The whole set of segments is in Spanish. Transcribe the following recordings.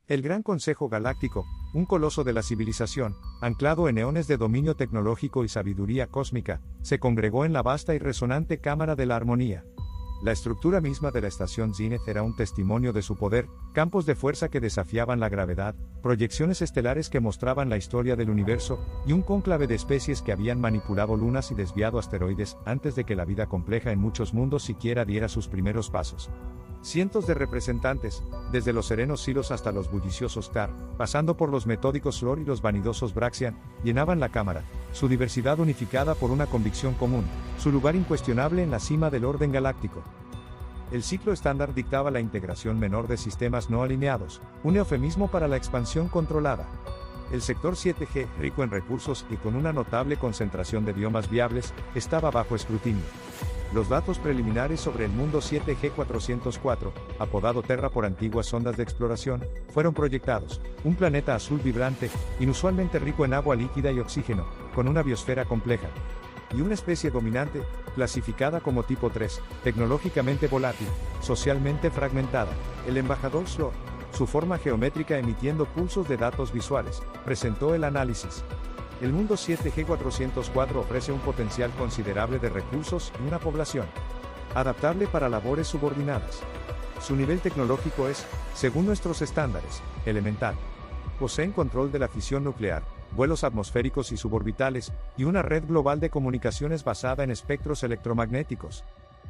El Gran Consejo Galáctico, un coloso de la civilización, anclado en eones de dominio tecnológico y sabiduría cósmica, se congregó en la vasta y resonante Cámara de la Armonía. La estructura misma de la estación Zenith era un testimonio de su poder, campos de fuerza que desafiaban la gravedad, proyecciones estelares que mostraban la historia del universo, y un cónclave de especies que habían manipulado lunas y desviado asteroides antes de que la vida compleja en muchos mundos siquiera diera sus primeros pasos. Cientos de representantes, desde los serenos Silos hasta los bulliciosos Tar, pasando por los metódicos Lor y los vanidosos Braxian, llenaban la cámara, su diversidad unificada por una convicción común, su lugar incuestionable en la cima del orden galáctico. El ciclo estándar dictaba la integración menor de sistemas no alineados, un eufemismo para la expansión controlada. El sector 7G, rico en recursos y con una notable concentración de biomas viables, estaba bajo escrutinio. Los datos preliminares sobre el mundo 7G 404, apodado Terra por antiguas sondas de exploración, fueron proyectados: un planeta azul vibrante, inusualmente rico en agua líquida y oxígeno, con una biosfera compleja. Y una especie dominante, clasificada como tipo 3, tecnológicamente volátil, socialmente fragmentada. El embajador Slor, su forma geométrica emitiendo pulsos de datos visuales, presentó el análisis. El mundo 7G 404 ofrece un potencial considerable de recursos y una población adaptable para labores subordinadas. Su nivel tecnológico es, según nuestros estándares, elemental. Poseen control de la fisión nuclear, vuelos atmosféricos y suborbitales, y una red global de comunicaciones basada en espectros electromagnéticos.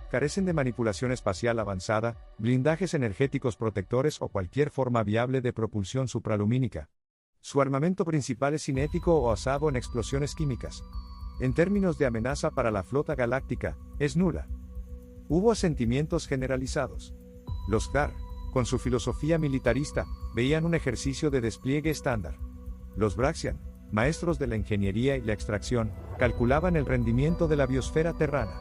Carecen de manipulación espacial avanzada, blindajes energéticos protectores o cualquier forma viable de propulsión supralumínica. Su armamento principal es cinético o basado en explosiones químicas. En términos de amenaza para la flota galáctica, es nula. Hubo asentimientos generalizados. Los Tar, con su filosofía militarista, veían un ejercicio de despliegue estándar. Los Braxian, maestros de la ingeniería y la extracción, calculaban el rendimiento de la biosfera terrana.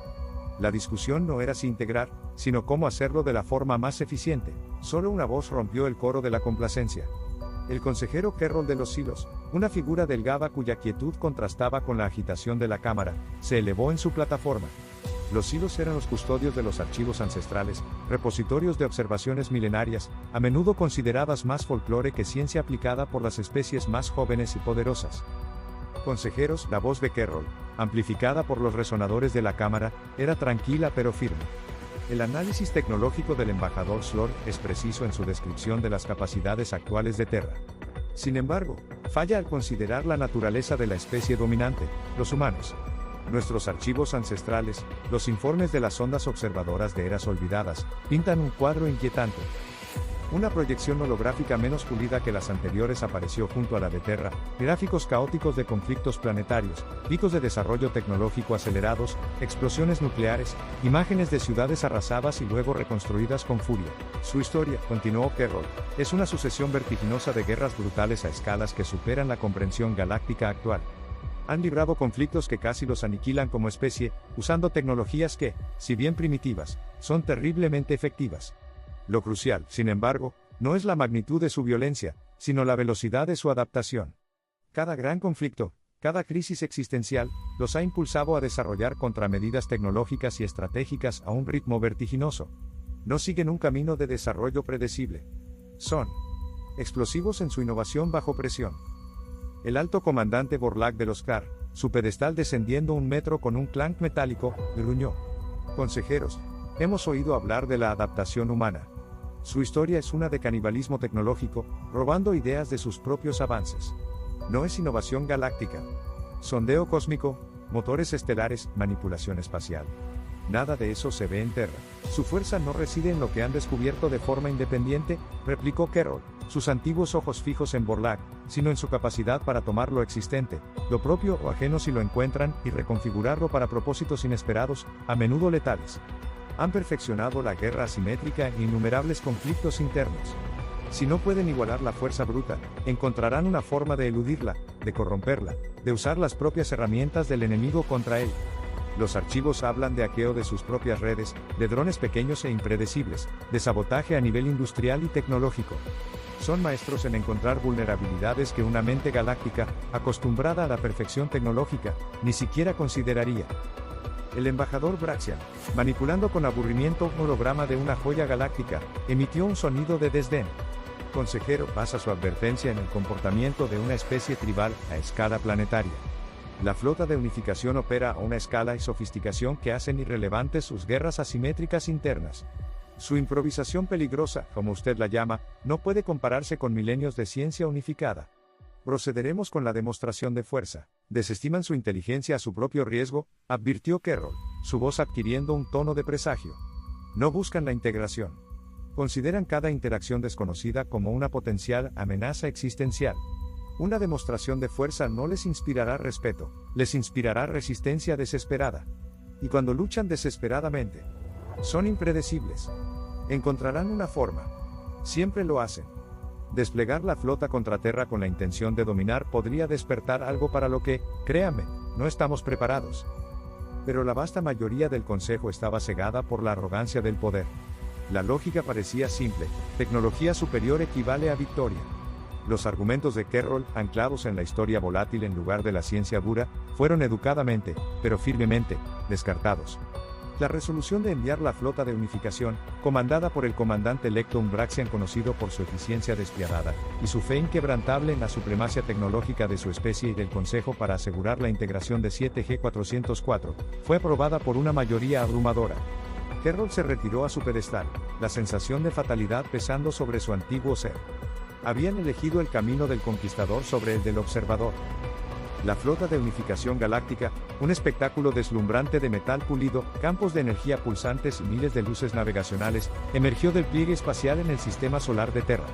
La discusión no era si integrar, sino cómo hacerlo de la forma más eficiente. Solo una voz rompió el coro de la complacencia. El consejero Kerrol de los Silos, una figura delgada cuya quietud contrastaba con la agitación de la cámara, se elevó en su plataforma. Los Silos eran los custodios de los archivos ancestrales, repositorios de observaciones milenarias, a menudo consideradas más folclore que ciencia aplicada por las especies más jóvenes y poderosas. Consejeros, la voz de Kerrol, amplificada por los resonadores de la cámara, era tranquila pero firme. El análisis tecnológico del embajador Slor es preciso en su descripción de las capacidades actuales de Terra. Sin embargo, falla al considerar la naturaleza de la especie dominante, los humanos. Nuestros archivos ancestrales, los informes de las ondas observadoras de eras olvidadas, pintan un cuadro inquietante. Una proyección holográfica menos pulida que las anteriores apareció junto a la de Terra, gráficos caóticos de conflictos planetarios, picos de desarrollo tecnológico acelerados, explosiones nucleares, imágenes de ciudades arrasadas y luego reconstruidas con furia. Su historia, continuó Kerrol, es una sucesión vertiginosa de guerras brutales a escalas que superan la comprensión galáctica actual. Han librado conflictos que casi los aniquilan como especie, usando tecnologías que, si bien primitivas, son terriblemente efectivas. Lo crucial, sin embargo, no es la magnitud de su violencia, sino la velocidad de su adaptación. Cada gran conflicto, cada crisis existencial, los ha impulsado a desarrollar contramedidas tecnológicas y estratégicas a un ritmo vertiginoso. No siguen un camino de desarrollo predecible. Son explosivos en su innovación bajo presión. El alto comandante Borlak de los Tar, su pedestal descendiendo 1 metro con un clank metálico, gruñó. Consejeros, hemos oído hablar de la adaptación humana. Su historia es una de canibalismo tecnológico, robando ideas de sus propios avances. No es innovación galáctica. Sondeo cósmico, motores estelares, manipulación espacial. Nada de eso se ve en Terra. Su fuerza no reside en lo que han descubierto de forma independiente, replicó Kerrol, sus antiguos ojos fijos en Borlak, sino en su capacidad para tomar lo existente, lo propio o ajeno si lo encuentran, y reconfigurarlo para propósitos inesperados, a menudo letales. Han perfeccionado la guerra asimétrica en innumerables conflictos internos. Si no pueden igualar la fuerza bruta, encontrarán una forma de eludirla, de corromperla, de usar las propias herramientas del enemigo contra él. Los archivos hablan de hackeo de sus propias redes, de drones pequeños e impredecibles, de sabotaje a nivel industrial y tecnológico. Son maestros en encontrar vulnerabilidades que una mente galáctica, acostumbrada a la perfección tecnológica, ni siquiera consideraría. El embajador Braxian, manipulando con aburrimiento un holograma de una joya galáctica, emitió un sonido de desdén. consejero basa su advertencia en el comportamiento de una especie tribal a escala planetaria. La flota de unificación opera a una escala y sofisticación que hacen irrelevantes sus guerras asimétricas internas. Su improvisación peligrosa, como usted la llama, no puede compararse con milenios de ciencia unificada. Procederemos con la demostración de fuerza. Desestiman su inteligencia a su propio riesgo, advirtió Carroll, su voz adquiriendo un tono de presagio. No buscan la integración. Consideran cada interacción desconocida como una potencial amenaza existencial. Una demostración de fuerza no les inspirará respeto, les inspirará resistencia desesperada. Y cuando luchan desesperadamente, son impredecibles. Encontrarán una forma. Siempre lo hacen. Desplegar la flota contra Terra con la intención de dominar podría despertar algo para lo que, créanme, no estamos preparados. Pero la vasta mayoría del Consejo estaba cegada por la arrogancia del poder. La lógica parecía simple: tecnología superior equivale a victoria. Los argumentos de Carroll, anclados en la historia volátil en lugar de la ciencia dura, fueron educadamente, pero firmemente, descartados. La resolución de enviar la flota de unificación, comandada por el comandante Lecton Braxian, conocido por su eficiencia despiadada, y su fe inquebrantable en la supremacia tecnológica de su especie y del Consejo para asegurar la integración de 7G404, fue aprobada por una mayoría abrumadora. Carroll se retiró a su pedestal, la sensación de fatalidad pesando sobre su antiguo ser. Habían elegido el camino del conquistador sobre el del observador. La flota de unificación galáctica, un espectáculo deslumbrante de metal pulido, campos de energía pulsantes y miles de luces navegacionales, emergió del pliegue espacial en el sistema solar de Terra.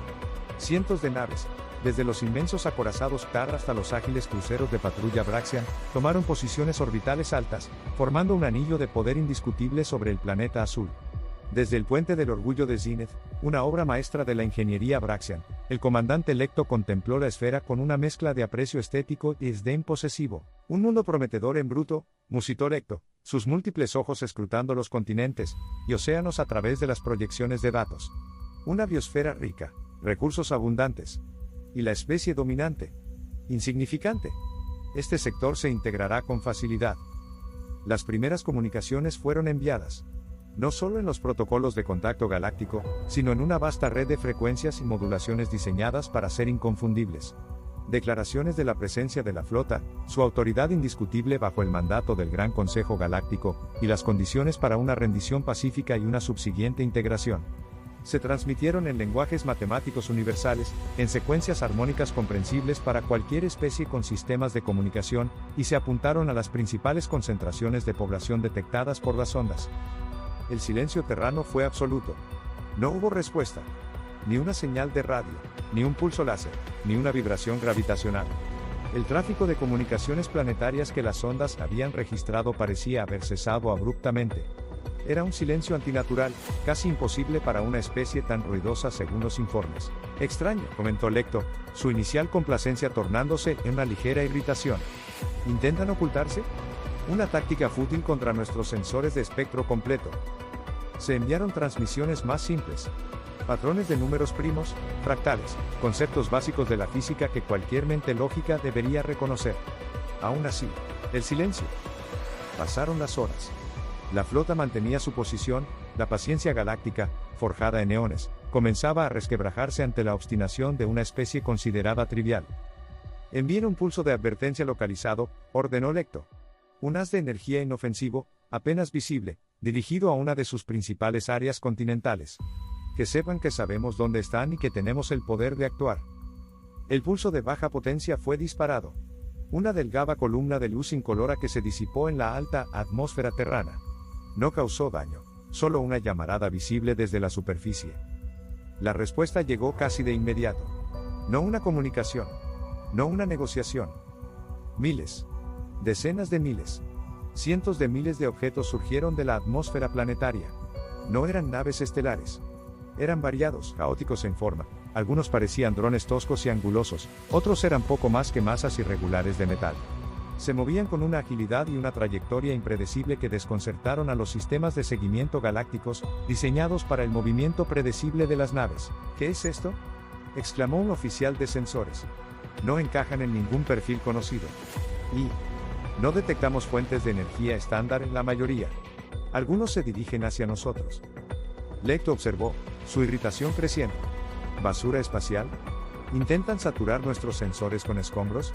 Cientos de naves, desde los inmensos acorazados Tar hasta los ágiles cruceros de patrulla Braxian, tomaron posiciones orbitales altas, formando un anillo de poder indiscutible sobre el planeta azul. Desde el Puente del Orgullo de Zenith, una obra maestra de la ingeniería Braxian, el comandante Lecto contempló la esfera con una mezcla de aprecio estético y desdén posesivo. Un mundo prometedor en bruto, musitó Lecto, sus múltiples ojos escrutando los continentes y océanos a través de las proyecciones de datos. Una biosfera rica, recursos abundantes. Y la especie dominante, insignificante. Este sector se integrará con facilidad. Las primeras comunicaciones fueron enviadas. No solo en los protocolos de contacto galáctico, sino en una vasta red de frecuencias y modulaciones diseñadas para ser inconfundibles. Declaraciones de la presencia de la flota, su autoridad indiscutible bajo el mandato del Gran Consejo Galáctico, y las condiciones para una rendición pacífica y una subsiguiente integración. Se transmitieron en lenguajes matemáticos universales, en secuencias armónicas comprensibles para cualquier especie con sistemas de comunicación, y se apuntaron a las principales concentraciones de población detectadas por las ondas. El silencio terrano fue absoluto. No hubo respuesta. Ni una señal de radio, ni un pulso láser, ni una vibración gravitacional. El tráfico de comunicaciones planetarias que las ondas habían registrado parecía haber cesado abruptamente. Era un silencio antinatural, casi imposible para una especie tan ruidosa según los informes. Extraño, comentó Lecto, su inicial complacencia tornándose en una ligera irritación. ¿Intentan ocultarse? Una táctica fútil contra nuestros sensores de espectro completo. Se enviaron transmisiones más simples. Patrones de números primos, fractales, conceptos básicos de la física que cualquier mente lógica debería reconocer. Aún así, el silencio. Pasaron las horas. La flota mantenía su posición, la paciencia galáctica, forjada en eones, comenzaba a resquebrajarse ante la obstinación de una especie considerada trivial. Envíen un pulso de advertencia localizado, ordenó Lecto. Un haz de energía inofensivo, apenas visible, dirigido a una de sus principales áreas continentales. Que sepan que sabemos dónde están y que tenemos el poder de actuar. El pulso de baja potencia fue disparado. Una delgada columna de luz incolora que se disipó en la alta atmósfera terrana. No causó daño, solo una llamarada visible desde la superficie. La respuesta llegó casi de inmediato. No una comunicación. No una negociación. Miles. Decenas de miles. Cientos de miles de objetos surgieron de la atmósfera planetaria. No eran naves estelares. Eran variados, caóticos en forma. Algunos parecían drones toscos y angulosos, otros eran poco más que masas irregulares de metal. Se movían con una agilidad y una trayectoria impredecible que desconcertaron a los sistemas de seguimiento galácticos, diseñados para el movimiento predecible de las naves. ¿Qué es esto?, exclamó un oficial de sensores. No encajan en ningún perfil conocido. Y no detectamos fuentes de energía estándar en la mayoría. Algunos se dirigen hacia nosotros. Lecto observó, su irritación creciendo. ¿Basura espacial? ¿Intentan saturar nuestros sensores con escombros?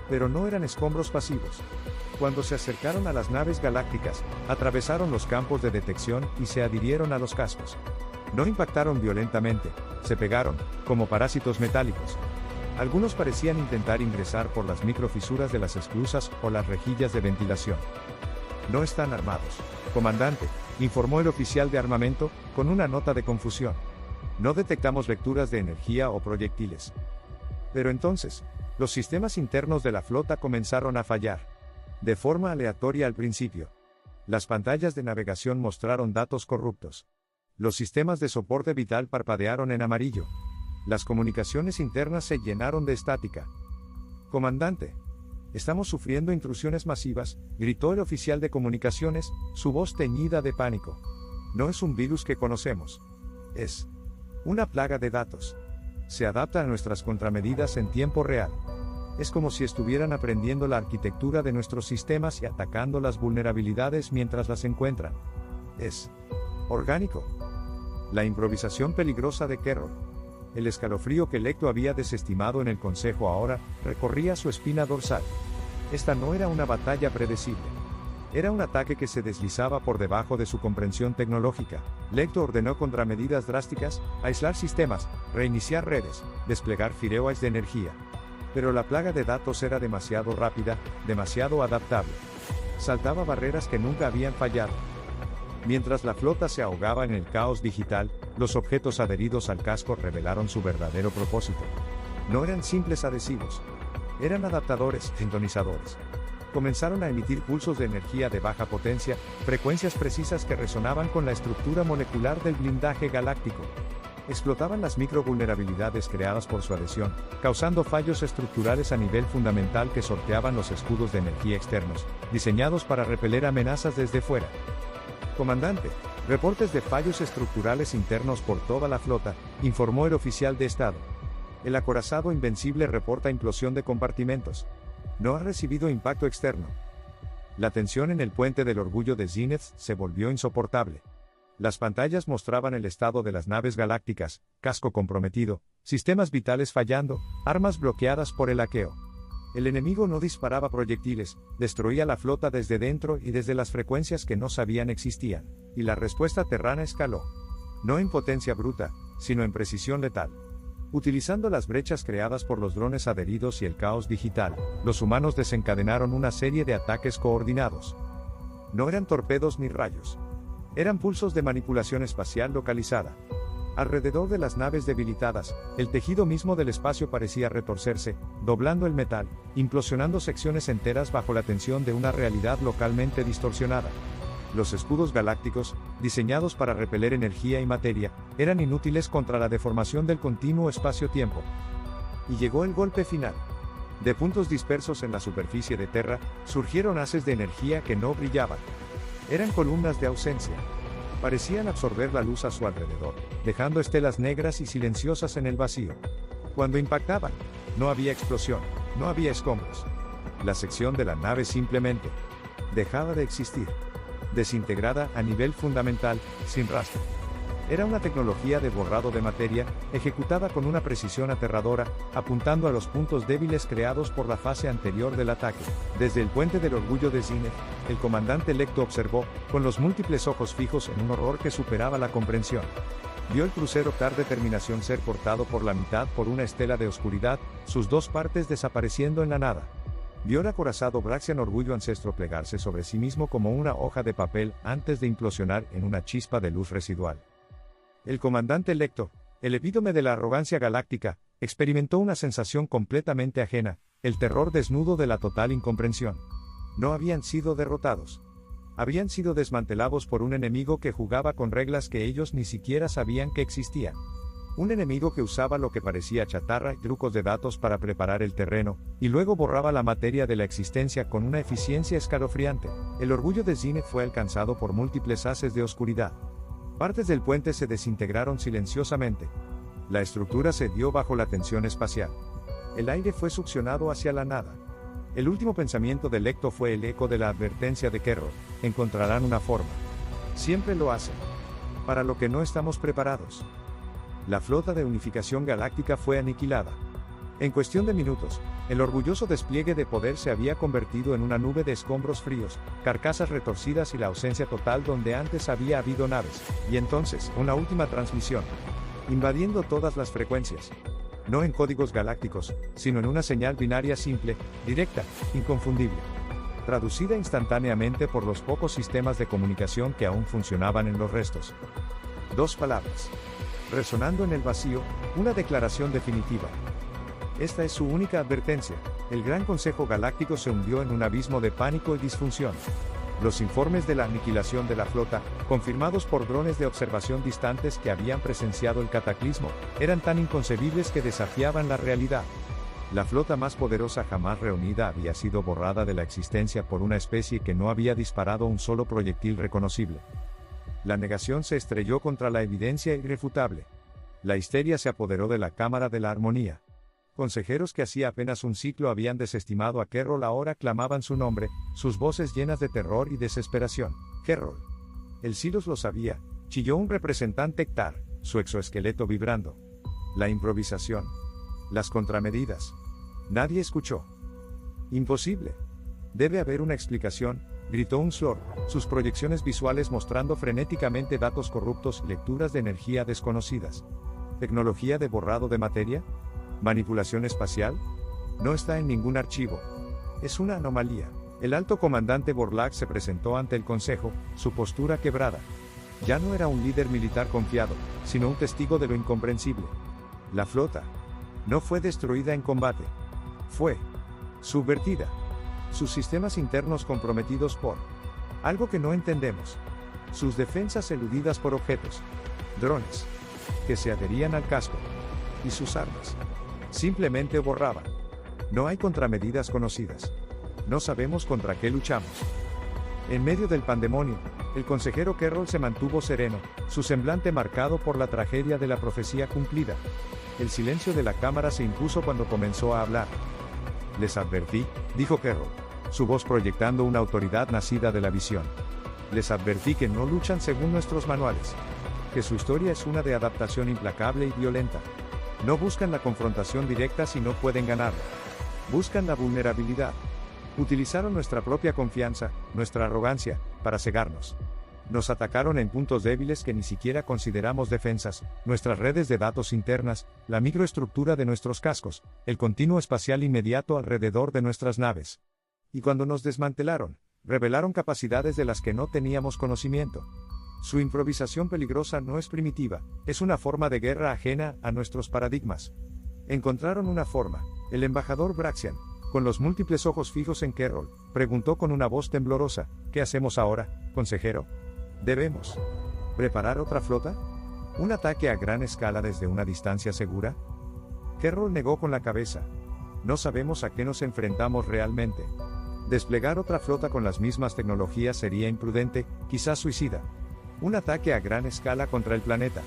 Pero no eran escombros pasivos. Cuando se acercaron a las naves galácticas, atravesaron los campos de detección y se adhirieron a los cascos. No impactaron violentamente, se pegaron, como parásitos metálicos. Algunos parecían intentar ingresar por las microfisuras de las esclusas o las rejillas de ventilación. No están armados, comandante, informó el oficial de armamento, con una nota de confusión. No detectamos lecturas de energía o proyectiles. Pero entonces, los sistemas internos de la flota comenzaron a fallar. De forma aleatoria al principio. Las pantallas de navegación mostraron datos corruptos. Los sistemas de soporte vital parpadearon en amarillo. Las comunicaciones internas se llenaron de estática. Comandante, estamos sufriendo intrusiones masivas, gritó el oficial de comunicaciones, su voz teñida de pánico. No es un virus que conocemos. Es una plaga de datos. Se adapta a nuestras contramedidas en tiempo real. Es como si estuvieran aprendiendo la arquitectura de nuestros sistemas y atacando las vulnerabilidades mientras las encuentran. Es orgánico. La improvisación peligrosa de Kerror. El escalofrío que Lecto había desestimado en el Consejo ahora recorría su espina dorsal. Esta no era una batalla predecible. Era un ataque que se deslizaba por debajo de su comprensión tecnológica. Lecto ordenó contramedidas drásticas, aislar sistemas, reiniciar redes, desplegar firewalls de energía. Pero la plaga de datos era demasiado rápida, demasiado adaptable. Saltaba barreras que nunca habían fallado. Mientras la flota se ahogaba en el caos digital, los objetos adheridos al casco revelaron su verdadero propósito. No eran simples adhesivos. Eran adaptadores, sintonizadores. Comenzaron a emitir pulsos de energía de baja potencia, frecuencias precisas que resonaban con la estructura molecular del blindaje galáctico. Explotaban las microvulnerabilidades creadas por su adhesión, causando fallos estructurales a nivel fundamental que sorteaban los escudos de energía externos, diseñados para repeler amenazas desde fuera. Comandante, reportes de fallos estructurales internos por toda la flota, informó el oficial de Estado. El acorazado Invencible reporta implosión de compartimentos. No ha recibido impacto externo. La tensión en el puente del Orgullo de Zenith se volvió insoportable. Las pantallas mostraban el estado de las naves galácticas, casco comprometido, sistemas vitales fallando, armas bloqueadas por el hackeo. El enemigo no disparaba proyectiles, destruía la flota desde dentro y desde las frecuencias que no sabían existían, y la respuesta terrana escaló. No en potencia bruta, sino en precisión letal. Utilizando las brechas creadas por los drones adheridos y el caos digital, los humanos desencadenaron una serie de ataques coordinados. No eran torpedos ni rayos. Eran pulsos de manipulación espacial localizada. Alrededor de las naves debilitadas, el tejido mismo del espacio parecía retorcerse, doblando el metal, implosionando secciones enteras bajo la tensión de una realidad localmente distorsionada. Los escudos galácticos, diseñados para repeler energía y materia, eran inútiles contra la deformación del continuo espacio-tiempo. Y llegó el golpe final. De puntos dispersos en la superficie de Terra, surgieron haces de energía que no brillaban. Eran columnas de ausencia. Parecían absorber la luz a su alrededor, dejando estelas negras y silenciosas en el vacío. Cuando impactaban, no había explosión, no había escombros. La sección de la nave simplemente dejaba de existir. Desintegrada a nivel fundamental, sin rastro. Era una tecnología de borrado de materia, ejecutada con una precisión aterradora, apuntando a los puntos débiles creados por la fase anterior del ataque. Desde el puente del Orgullo de Zenith, el comandante Lecto observó, con los múltiples ojos fijos en un horror que superaba la comprensión. Vio el crucero Tar Determinación ser cortado por la mitad por una estela de oscuridad, sus dos partes desapareciendo en la nada. Vio el acorazado Braxian Orgullo Ancestro plegarse sobre sí mismo como una hoja de papel antes de implosionar en una chispa de luz residual. El comandante Lecto, el epítome de la arrogancia galáctica, experimentó una sensación completamente ajena, el terror desnudo de la total incomprensión. No habían sido derrotados. Habían sido desmantelados por un enemigo que jugaba con reglas que ellos ni siquiera sabían que existían. Un enemigo que usaba lo que parecía chatarra y trucos de datos para preparar el terreno, y luego borraba la materia de la existencia con una eficiencia escalofriante. El Orgullo de Zenith fue alcanzado por múltiples haces de oscuridad. Partes del puente se desintegraron silenciosamente. La estructura cedió bajo la tensión espacial. El aire fue succionado hacia la nada. El último pensamiento de Lecto fue el eco de la advertencia de Kerror: encontrarán una forma. Siempre lo hacen. Para lo que no estamos preparados. La flota de unificación galáctica fue aniquilada. En cuestión de minutos, el orgulloso despliegue de poder se había convertido en una nube de escombros fríos, carcasas retorcidas y la ausencia total donde antes había habido naves, y entonces, una última transmisión, invadiendo todas las frecuencias. No en códigos galácticos, sino en una señal binaria simple, directa, inconfundible. Traducida instantáneamente por los pocos sistemas de comunicación que aún funcionaban en los restos. 2 palabras. Resonando en el vacío, una declaración definitiva. Esta es su única advertencia. El Gran Consejo Galáctico se hundió en un abismo de pánico y disfunción. Los informes de la aniquilación de la flota, confirmados por drones de observación distantes que habían presenciado el cataclismo, eran tan inconcebibles que desafiaban la realidad. La flota más poderosa jamás reunida había sido borrada de la existencia por una especie que no había disparado un solo proyectil reconocible. La negación se estrelló contra la evidencia irrefutable. La histeria se apoderó de la Cámara de la Armonía. Consejeros que hacía apenas un siglo habían desestimado a Kerrol ahora clamaban su nombre, sus voces llenas de terror y desesperación. Kerrol. El Silos lo sabía, chilló un representante Ktar, su exoesqueleto vibrando. La improvisación. Las contramedidas. Nadie escuchó. Imposible. Debe haber una explicación, gritó un Slor, sus proyecciones visuales mostrando frenéticamente datos corruptos y lecturas de energía desconocidas. ¿Tecnología de borrado de materia? ¿Manipulación espacial? No está en ningún archivo. Es una anomalía. El alto comandante Borlaug se presentó ante el Consejo, su postura quebrada. Ya no era un líder militar confiado, sino un testigo de lo incomprensible. La flota no fue destruida en combate. Fue subvertida. Sus sistemas internos comprometidos por algo que no entendemos. Sus defensas eludidas por objetos, drones, que se adherían al casco. Y sus armas simplemente borraban. No hay contramedidas conocidas. No sabemos contra qué luchamos. En medio del pandemonio, el consejero Kerrol se mantuvo sereno, su semblante marcado por la tragedia de la profecía cumplida. El silencio de la cámara se impuso cuando comenzó a hablar. Les advertí, dijo Kerrol, su voz proyectando una autoridad nacida de la visión. Les advertí que no luchan según nuestros manuales. Que su historia es una de adaptación implacable y violenta. No buscan la confrontación directa si no pueden ganarla. Buscan la vulnerabilidad. Utilizaron nuestra propia confianza, nuestra arrogancia, para cegarnos. Nos atacaron en puntos débiles que ni siquiera consideramos defensas, nuestras redes de datos internas, la microestructura de nuestros cascos, el continuo espacial inmediato alrededor de nuestras naves. Y cuando nos desmantelaron, revelaron capacidades de las que no teníamos conocimiento. Su improvisación peligrosa no es primitiva, es una forma de guerra ajena a nuestros paradigmas. Encontraron una forma. El embajador Braxian, con los múltiples ojos fijos en Kerrol, preguntó con una voz temblorosa, ¿qué hacemos ahora, consejero? ¿Debemos preparar otra flota? ¿Un ataque a gran escala desde una distancia segura? Kerrol negó con la cabeza. No sabemos a qué nos enfrentamos realmente. Desplegar otra flota con las mismas tecnologías sería imprudente, quizás suicida. Un ataque a gran escala contra el planeta.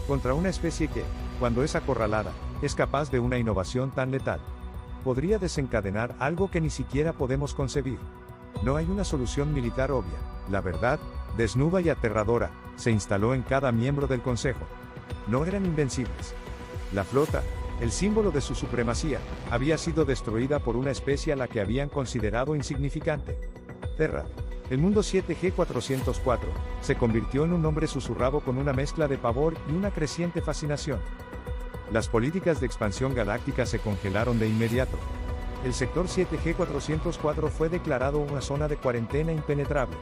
Contra una especie que, cuando es acorralada, es capaz de una innovación tan letal. Podría desencadenar algo que ni siquiera podemos concebir. No hay una solución militar obvia. La verdad, desnuda y aterradora, se instaló en cada miembro del Consejo. No eran invencibles. La flota, el símbolo de su supremacía, había sido destruida por una especie a la que habían considerado insignificante. Terra. El mundo 7G404, se convirtió en un nombre susurrado con una mezcla de pavor y una creciente fascinación. Las políticas de expansión galáctica se congelaron de inmediato. El sector 7G404 fue declarado una zona de cuarentena impenetrable.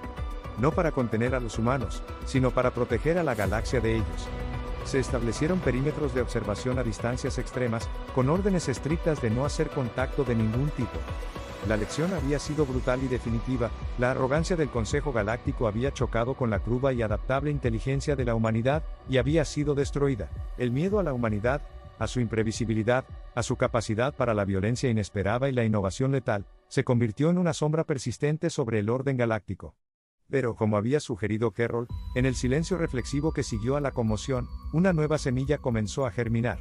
No para contener a los humanos, sino para proteger a la galaxia de ellos. Se establecieron perímetros de observación a distancias extremas, con órdenes estrictas de no hacer contacto de ningún tipo. La lección había sido brutal y definitiva, la arrogancia del Consejo Galáctico había chocado con la cruda y adaptable inteligencia de la humanidad, y había sido destruida. El miedo a la humanidad, a su imprevisibilidad, a su capacidad para la violencia inesperada y la innovación letal, se convirtió en una sombra persistente sobre el orden galáctico. Pero, como había sugerido Kerrol, en el silencio reflexivo que siguió a la conmoción, una nueva semilla comenzó a germinar.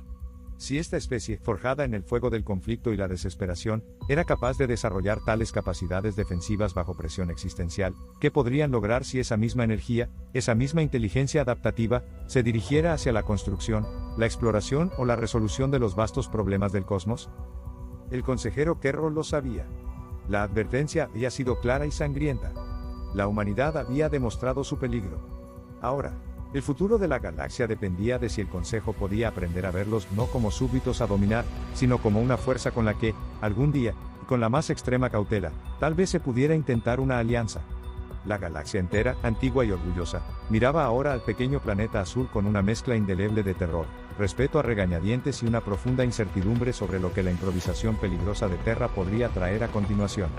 Si esta especie, forjada en el fuego del conflicto y la desesperación, era capaz de desarrollar tales capacidades defensivas bajo presión existencial, ¿qué podrían lograr si esa misma energía, esa misma inteligencia adaptativa, se dirigiera hacia la construcción, la exploración o la resolución de los vastos problemas del cosmos? El consejero Querrol lo sabía. La advertencia había sido clara y sangrienta. La humanidad había demostrado su peligro. Ahora, el futuro de la galaxia dependía de si el Consejo podía aprender a verlos no como súbditos a dominar, sino como una fuerza con la que, algún día, y con la más extrema cautela, tal vez se pudiera intentar una alianza. La galaxia entera, antigua y orgullosa, miraba ahora al pequeño planeta azul con una mezcla indeleble de terror, respeto a regañadientes y una profunda incertidumbre sobre lo que la improvisación peligrosa de Terra podría traer a continuación.